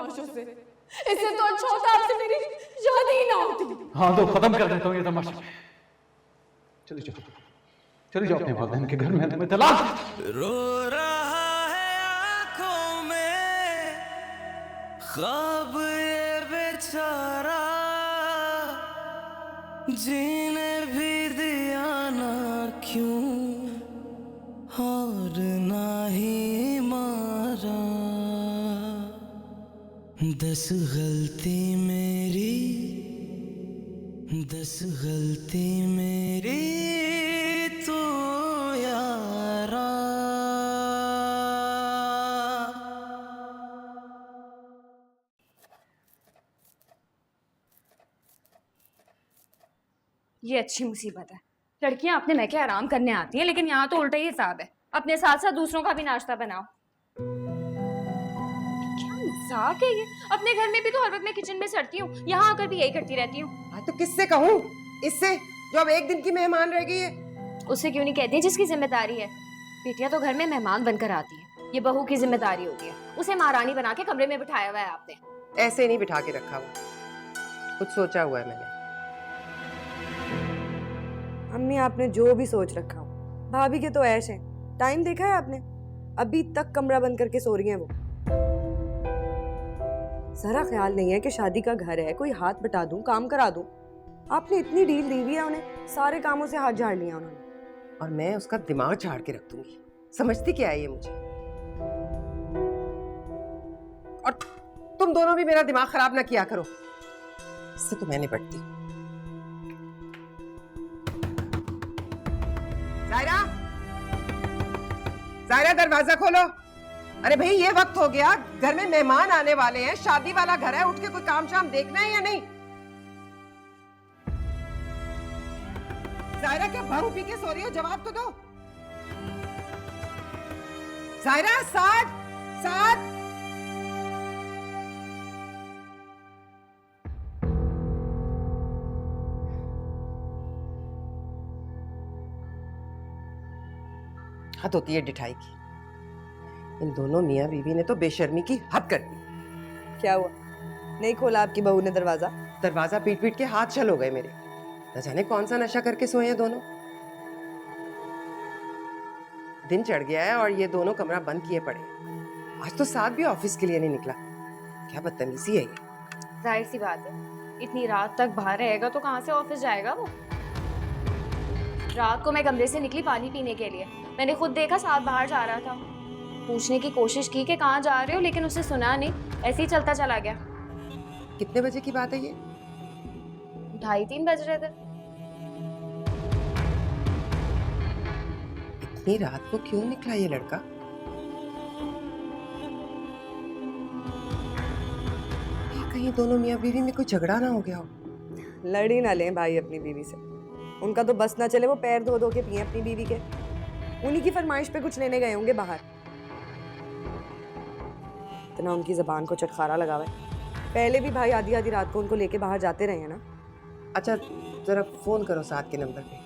तमाशों से। इससे तो अच्छा होता आपसे मेरी शादी ही ना होती। हाँ तो खत्म कर देता हूँ ये तमाशा। चली जाओ, चली जाओ अपने वालिदैन के घर में, तुम्हें तलाक। रो रहा है आंखों में ख्वाब ये बेचारा, जीने भी दिया ना क्यों और ना ही मारा। 10 गलती मेरी, 10 गलती मेरी तो यारा। ये अच्छी मुसीबत है। लड़कियां अपने मैके आराम करने आती हैं, लेकिन यहाँ तो उल्टा ही हिसाब है। अपने साथ साथ दूसरों का भी नाश्ता बनाओ। क्या मजाक है ये। अपने घर में भी तो हर वक्त मैं किचन में सड़ती हूँ, यहाँ आकर भी यही करती रहती हूँ। हाँ तो किससे कहूँ? इससे जो अब एक दिन की मेहमान रह गई है। उससे क्यों नहीं कहती जिसकी जिम्मेदारी है। बेटियां तो घर में मेहमान बनकर आती हैं, ये बहू की जिम्मेदारी होती है। उसे महारानी बना के कमरे में बिठाया हुआ है आपने। ऐसे नहीं बिठा के रखा हुआ, कुछ सोचा हुआ है मैंने। अम्मी आपने जो भी सोच रखा हो, भाभी के तो ऐश है। टाइम देखा है आपने? अभी तक कमरा बंद करके सो रही हैं वो। जरा ख्याल नहीं है कि शादी का घर है, कोई हाथ बटा दूं, काम करा दूं। आपने इतनी डील दी हुई है उन्हें, सारे कामों से हाथ झाड़ लिया उन्होंने। और मैं उसका दिमाग झाड़ के रख दूंगी। समझती क्या है ये मुझे? और तुम दोनों भी मेरा दिमाग खराब ना किया करो, इससे तो मैं निपटती हूँ। जायरा, जायरा दरवाजा खोलो। अरे भाई ये वक्त हो गया, घर में मेहमान आने वाले हैं, शादी वाला घर है, उठ के कोई काम शाम देखना है या नहीं? जायरा क्या भंग पी के सो रही हो? जवाब तो दो। जायरा, साथ साथ। हद होती है डिठाई की। इन दोनों मियाँ बीवी ने तो बेशर्मी की हद कर दी। क्या हुआ? नहीं खोला आपकी बहू ने दरवाजा? दरवाजा पीट पीट के हाथ छल हो गए मेरे। न जाने कौन सा नशा करके सोए हैं दोनों। दिन चढ़ गया है और ये दोनों कमरा बंद किए पड़े। आज तो साथ भी ऑफिस के लिए नहीं निकला। क्या बदतमीजी है ये। जाहिर सी बात है, इतनी रात तक बाहर रहेगा तो कहाँ से ऑफिस जाएगा वो। रात को मैं कमरे से निकली पानी पीने के लिए, मैंने खुद देखा साथ बाहर जा रहा था। पूछने की कोशिश की कि कहाँ जा रहे हो, लेकिन उसे सुना नहीं, ऐसे ही चलता चला गया। कितने बजे की बात है ये? 2:30-3 बज रहे थे। इतनी रात को क्यों निकला ये लड़का? कहीं दोनों मियाँ बीवी में कोई झगड़ा ना हो गया हो। लड़ ही ना लें भाई अपनी बीवी से। उनका तो बस ना चले वो पैर धो धो के पिए अपनी बीवी के। उन्हीं की फरमाइश पे कुछ लेने गए होंगे बाहर। इतना उनकी जबान को चटखारा लगा हुआ है। पहले भी भाई आधी आधी रात को उनको लेके बाहर जाते रहे हैं ना। अच्छा जरा फोन करो साथ के नंबर पे।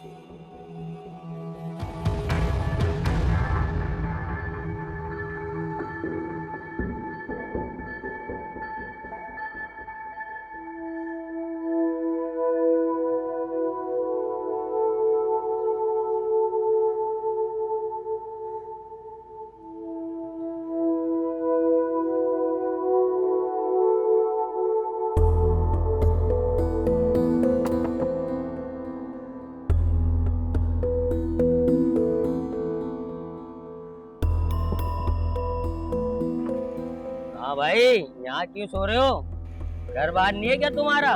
भाई यहाँ क्यों सो रहे हो? घर बार नहीं है क्या तुम्हारा?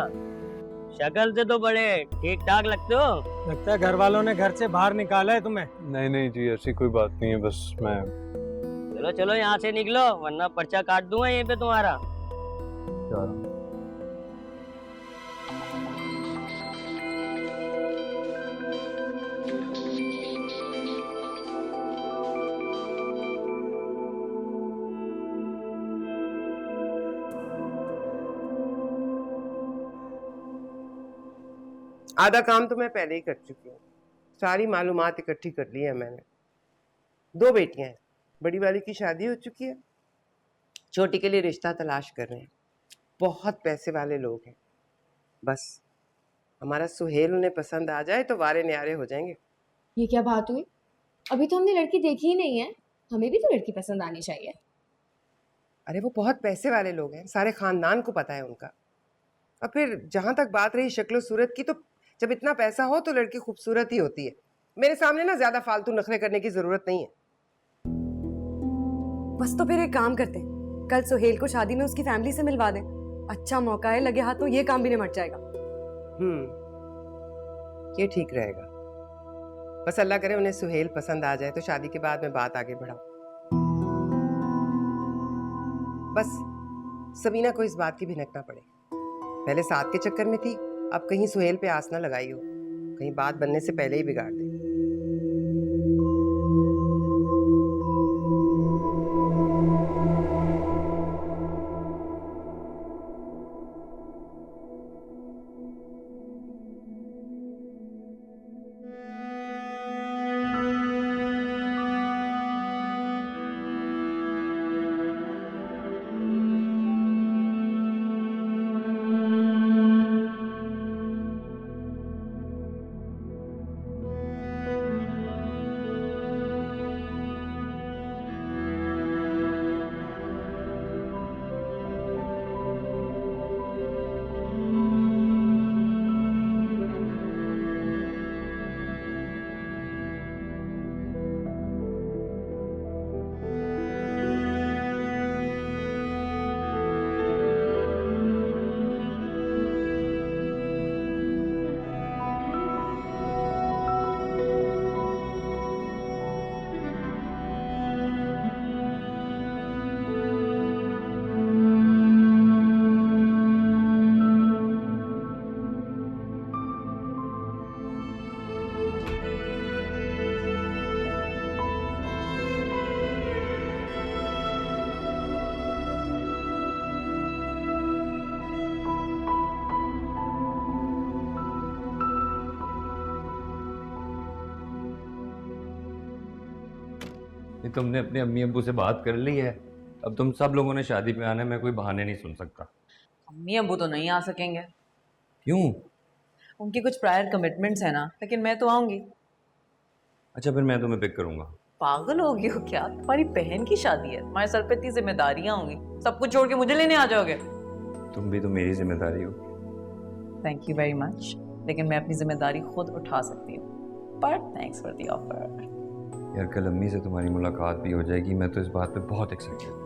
शक्ल से तो बड़े ठीक ठाक लगते हो। लगता है घर वालों ने घर से बाहर निकाला है तुम्हें। नहीं नहीं जी, ऐसी कोई बात नहीं है, बस मैं। चलो चलो यहाँ से निकलो, वरना पर्चा काट दूंगा यहीं पे तुम्हारा। जा रहा हूँ। आधा काम तो मैं पहले ही कर चुकी हूँ। सारी मालूमात इकट्ठी कर ली है मैंने। 2 बेटियां हैं, बड़ी वाली की शादी हो चुकी है, छोटी के लिए रिश्ता तलाश कर रहे हैं, बहुत पैसे वाले लोग हैं। बस हमारा सुहेल उन्हें पसंद आ जाए तो वारे न्यारे हो जाएंगे। ये क्या बात हुई? अभी तो हमने लड़की देखी ही नहीं है, हमें भी तो लड़की पसंद आनी चाहिए। अरे वो बहुत पैसे वाले लोग हैं, सारे खानदान को पता है उनका। और फिर जहां तक बात रही शक्ल सूरत की, तो जब इतना पैसा हो तो लड़की खूबसूरत ही होती है। मेरे सामने ना ज्यादा फालतू नखरे करने की जरूरत नहीं है। बस तो फिर एक काम करते हैं, कल सुहेल को शादी में उसकी फैमिली से मिलवा दें। अच्छा मौका है, लगे हाथ तो ये काम भी निमट जाएगा। ये ठीक रहेगा। बस अल्लाह करे उन्हें सुहेल पसंद आ जाए तो शादी के बाद में बात आगे बढ़ाओ। बस सबीना को इस बात की भिनक ना पड़े। पहले साथ के चक्कर में थी, अब कहीं सुहेल पे आस ना लगाई हो, कहीं बात बनने से पहले ही बिगाड़ दे। ये तुमने अपने अम्मी अब्बू से बात कर ली है? अब तुम सब लोगों ने शादी पे आना है, मैं कोई बहाने नहीं सुन सकता। अम्मी अब्बू तो नहीं आ सकेंगे, क्यों? उनकी कुछ प्रायर कमिटमेंट्स है ना, लेकिन मैं तो आऊंगी। अच्छा फिर मैं तुम्हें पिक करूंगा। पागल हो गई हो क्या? तुम्हारी बहन की शादी है, तुम्हारे सर पे इतनी जिम्मेदारियां होंगी, सब कुछ छोड़ के मुझे लेने आ जाओगे? तुम भी तो मेरी जिम्मेदारी हो। थैंक यू वेरी मच, लेकिन मैं अपनी जिम्मेदारी खुद उठा सकती हूँ, but thanks for the offer. यार कल अम्मी से तुम्हारी मुलाकात भी हो जाएगी, मैं तो इस बात पे बहुत एक्साइटेड हूँ।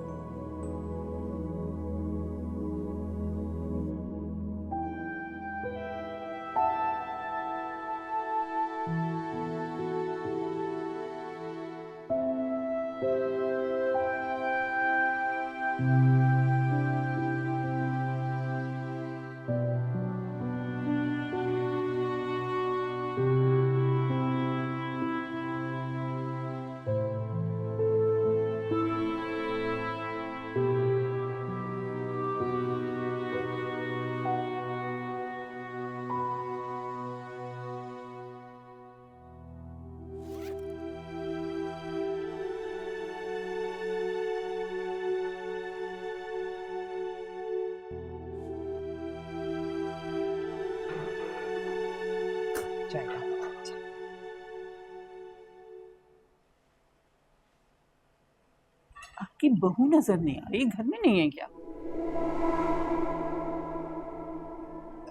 आपकी बहू नजर नहीं आ रही, घर में नहीं है क्या?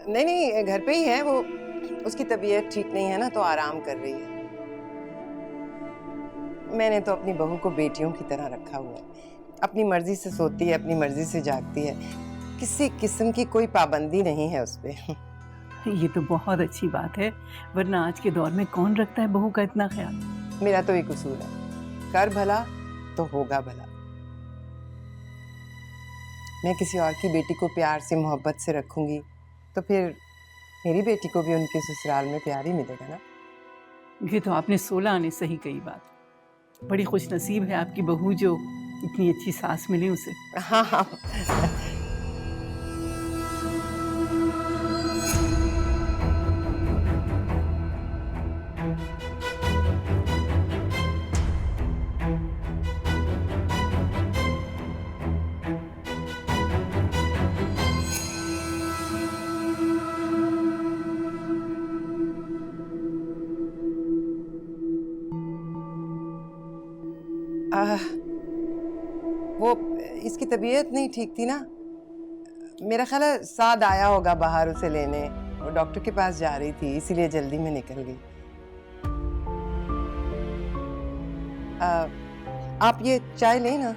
नहीं नहीं, घर पे ही है वो। उसकी तबीयत ठीक नहीं है ना, तो आराम कर रही है। मैंने तो अपनी बहू को बेटियों की तरह रखा हुआ है। अपनी मर्जी से सोती है, अपनी मर्जी से जागती है, किसी किस्म की कोई पाबंदी नहीं है उस पे। ये तो बहुत अच्छी बात है, वरना आज के दौर में कौन रखता है बहू का इतना ख्याल। मेरा तो एक उसूल है, कर भला तो होगा भला। मैं किसी और की बेटी को प्यार से मोहब्बत से रखूंगी तो फिर मेरी बेटी को भी उनके ससुराल में प्यार ही मिलेगा ना। ये तो आपने 16 आने सही कही बात। बड़ी खुश नसीब है आपकी बहू जो इतनी अच्छी सास मिली उसे। हाँ हाँ। वो इसकी तबीयत नहीं ठीक थी ना, मेरा ख्याल है साद आया होगा बाहर उसे लेने, वो डॉक्टर के पास जा रही थी इसीलिए जल्दी में निकल गई। आप ये चाय लें ना।